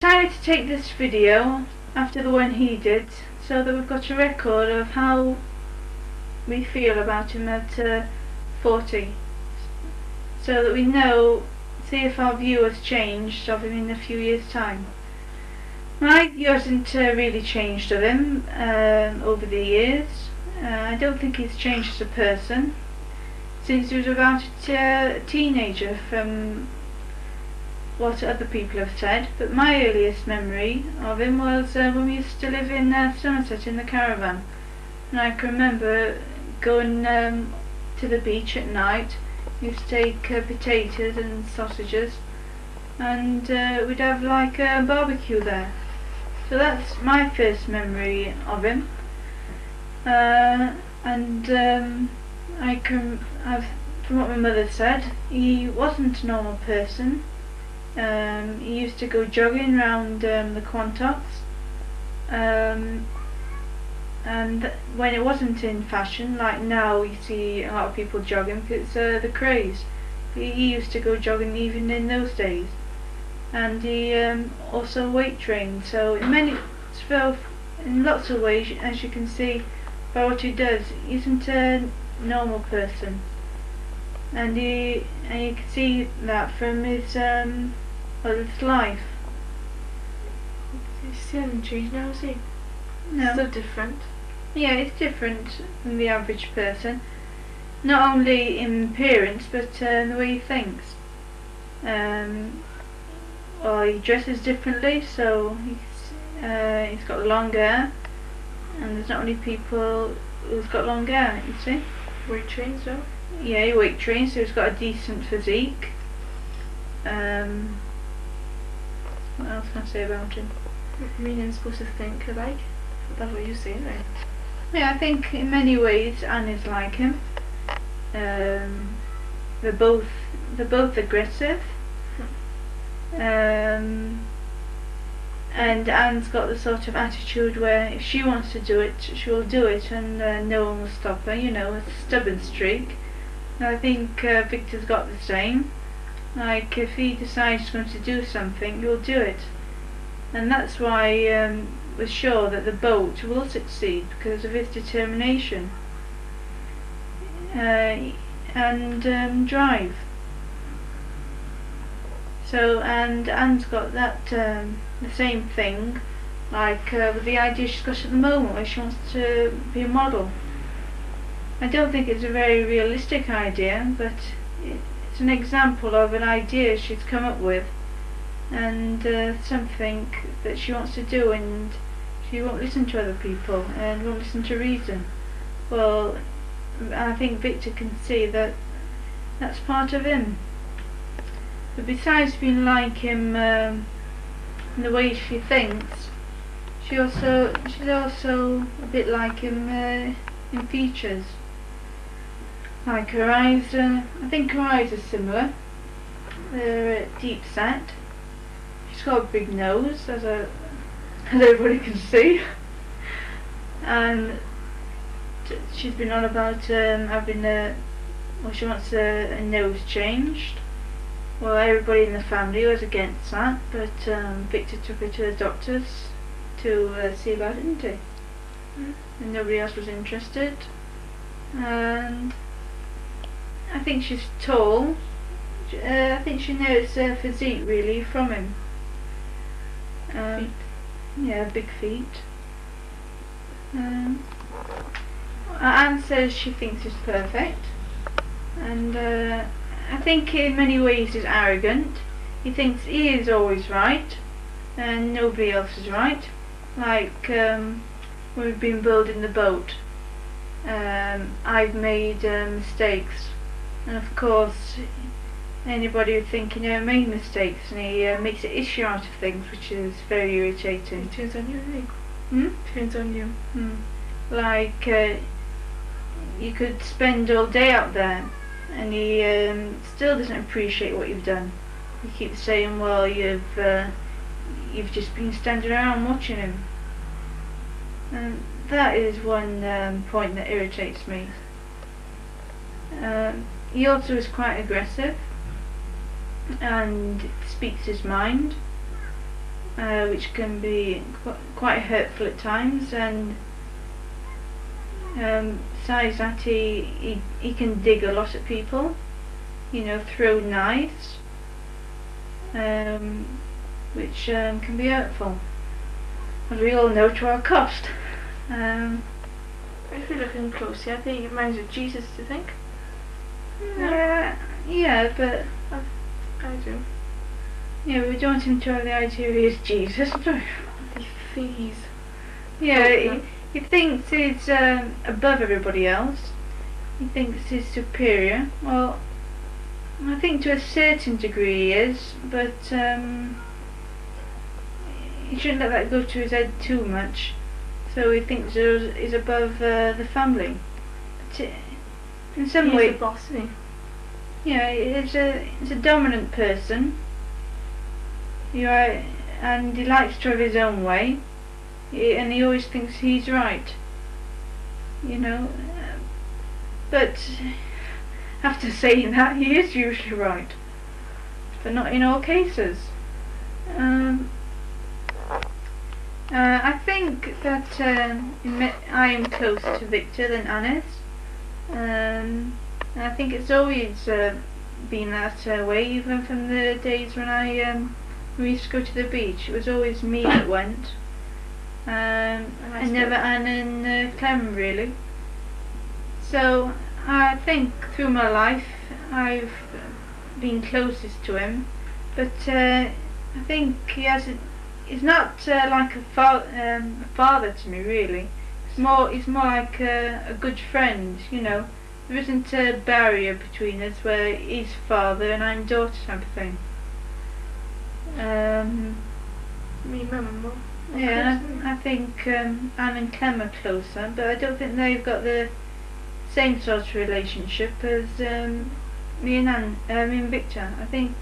Decided to take this video after the one he did, so that we've got a record of how we feel about him at 40, so that we know, see if our view has changed of him in a few years' time. My view hasn't really changed of him over the years. I don't think he's changed as a person since he was about a teenager, from what other people have said, but my earliest memory of him was when we used to live in Somerset in the caravan, and I can remember going to the beach at night. We used to take potatoes and sausages, and we'd have like a barbecue there. So that's my first memory of him. From what my mother said, he wasn't a normal person. He used to go jogging around the Quantocks, and when it wasn't in fashion, like now you see a lot of people jogging because it's the craze. He used to go jogging even in those days, and he also weight trained. So in lots of ways, as you can see by what he does, he isn't a normal person, and you can see that from his life. He still hasn't changed now, is he? No. Still different. Yeah, it's different than the average person, not only in appearance but the way he thinks. Well, he dresses differently, so he's got long hair, and there's not many people who's got long hair, you see. Weight trains though? Yeah, he weight trains, so he's got a decent physique. What else can I say about him? Me and him supposed to think alike? That's what you're saying, right? Yeah, I think in many ways Anne is like him. They're both aggressive. And Anne's got the sort of attitude where if she wants to do it, she will do it, and no one will stop her. You know, it's a stubborn streak. And I think Victor's got the same. Like, if he decides he's going to do something, he'll do it. And that's why we're sure that the boat will succeed, because of his determination and drive. So, and Anne's got that the same thing, like with the idea she's got at the moment, where she wants to be a model. I don't think it's a very realistic idea, but it's an example of an idea she's come up with, and something that she wants to do, and she won't listen to other people and won't listen to reason. Well, I think Victor can see that that's part of him. But besides being like him in the way she thinks, she's also a bit like him in features. Like her eyes, I think her eyes are similar. They're deep set. She's got a big nose, as everybody can see. And she's been on about having she wants a nose changed. Well, everybody in the family was against that, but Victor took her to the doctors to see about it, didn't he? And nobody else was interested. And I think she's tall. I think she knows her physique really from him. Feet. Yeah, big feet. Anne says she thinks he's perfect, and I think in many ways he's arrogant. He thinks he is always right and nobody else is right. Like when we've been building the boat, I've made mistakes, and of course anybody would think, made mistakes, and he makes an issue out of things, which is very irritating. It turns on you, right? Turns on you. Like you could spend all day out there, and he still doesn't appreciate what you've done. He keeps saying, well, you've just been standing around watching him. And that is one point that irritates me. He also is quite aggressive and speaks his mind. which can be quite hurtful at times, and besides that, he can dig a lot at people, throw knives, which can be hurtful, as we all know, to our cost. If you're looking closely, I think it reminds you of Jesus, do you think? Yeah, but I do. yeah, we don't seem to have the idea he is Jesus, do we? I think he's... Yeah, he thinks he's above everybody else. He thinks he's superior. Well, I think to a certain degree he is, but he shouldn't let that go to his head too much. So he thinks he's above the family. But in some way, he's the boss, isn't he? yeah, he's a dominant person. And he likes to have his own way. And he always thinks he's right. But after saying that, he is usually right, but not in all cases. I think that I am closer to Victor than Annis. I think it's always been that way, even from the days when we used to go to the beach. It was always me that went, and never Anne and Clem, really. So I think through my life I've been closest to him, but I think he's not like a father to me, really. He's more like a good friend, There isn't a barrier between us where he's father and I'm daughter type of thing. Me and my mum. Yeah, I think Anne and Clem are closer, but I don't think they've got the same sort of relationship as me and Victor. I think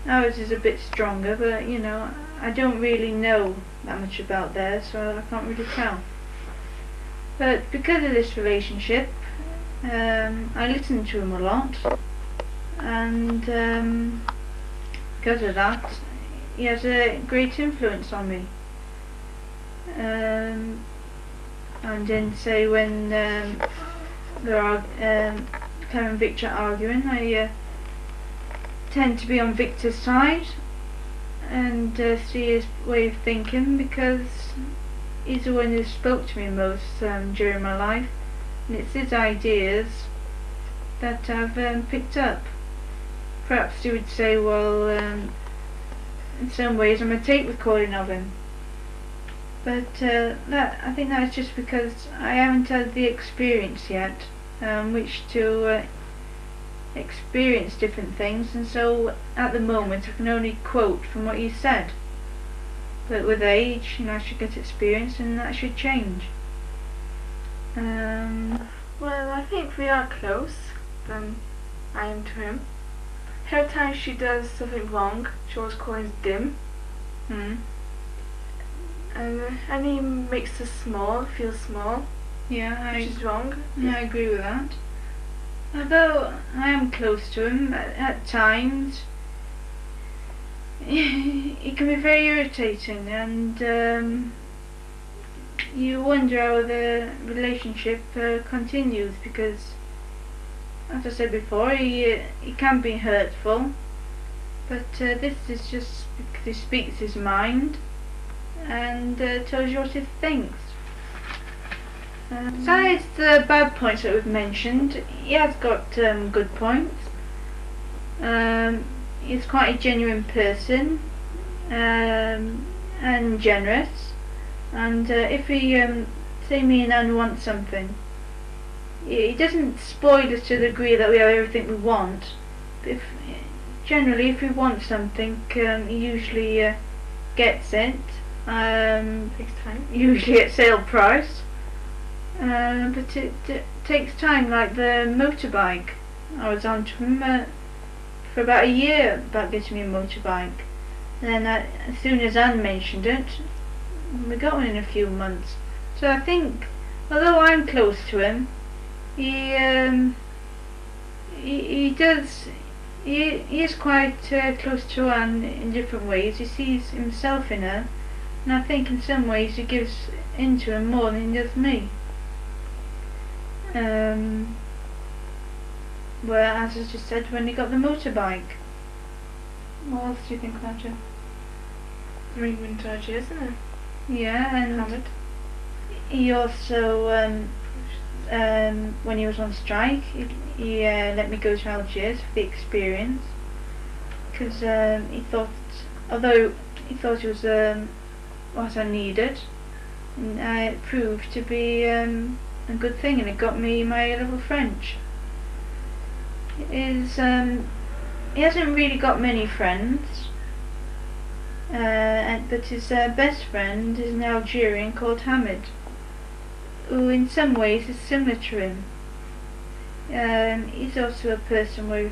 ours is a bit stronger, but I don't really know that much about theirs, so I can't really tell. But because of this relationship, I listen to him a lot, and because of that, he has a great influence on me. And then, say, when there are Clem and Victor arguing, I tend to be on Victor's side and see his way of thinking, because he's the one who spoke to me most during my life, and it's his ideas that I've picked up. Perhaps you would say, well, in some ways I'm a tape recording of him, but I think that's just because I haven't had the experience yet, which to experience different things, and so at the moment I can only quote from what he said. But with age, I should get experience, and that should change. Well, I think we are close, than I am to him. Every time she does something wrong, she always calls us dim. And he makes us feel small, Yeah, which is wrong. I agree with that. Although I am close to him, at times he can be very irritating, and you wonder how the relationship continues, because, as I said before, he can be hurtful, but this is just because he speaks his mind and tells you what he thinks. Besides the bad points that we've mentioned, he has got good points. He's quite a genuine person, and generous, and if we say me and Anne want something, he doesn't spoil us to the degree that we have everything we want. Generally if we want something, he usually gets it, Takes time. usually at sale price. But it takes time, like the motorbike. I was on to him for about a year about getting me a motorbike. Then as soon as Anne mentioned it, we got one in a few months. So I think, although I'm close to him, he he is quite close to Anne in different ways. He sees himself in her, and I think in some ways he gives into her more than he does me. Well, as I just said, when he got the motorbike. What else do you think about it? Really vintage, isn't it? Yeah, and Hamid. he also, when he was on strike, he let me go to Algiers for the experience, because he thought, although he thought it was what I needed, and it proved to be a good thing, and it got me my level French. He hasn't really got many friends, but his best friend is an Algerian called Hamid, who in some ways is similar to him. He's also a person where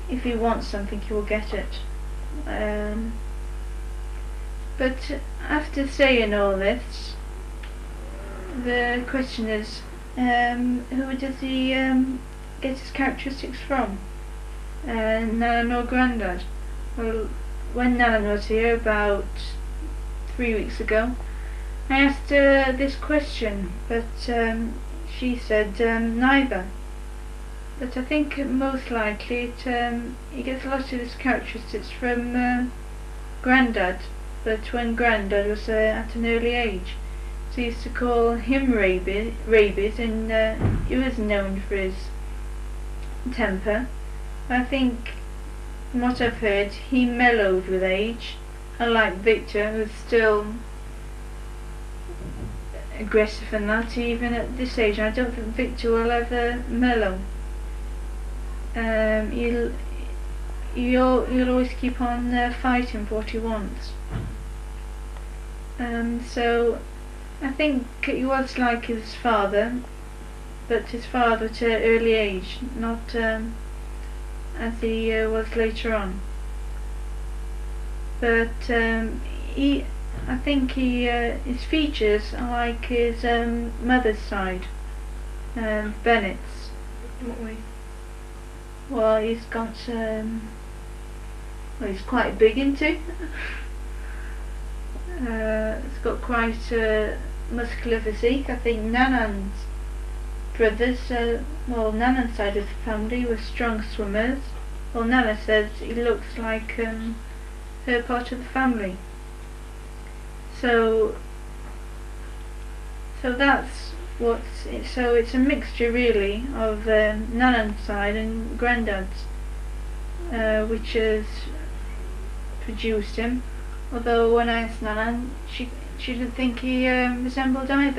if he wants something he will get it. But after saying all this, the question is, who does he get his characteristics from? Nanan or Grandad? Well, when Nanan was here about 3 weeks ago, I asked her this question, but she said neither. But I think most likely he gets a lot of his characteristics from Grandad, but when Grandad was at an early age. So he used to call him Rabies, and he was known for his temper. I think, from what I've heard, he mellowed with age, unlike Victor, who's still aggressive and that, even at this age. I don't think Victor will ever mellow. He'll always keep on fighting for what he wants. So I think he was like his father, but his father at an early age, not as he was later on. But I think his features are like his mother's side, Bennett's. In what way? Well, he's got he's quite big into. He's got quite a muscular physique. I think Nanan's brothers, Nanan's side of the family were strong swimmers. Well, Nana says he looks like her part of the family. So that's what's it. So it's a mixture really of Nanan's side and Grandad's, which has produced him. Although when I asked Nanan, she didn't think he resembled either.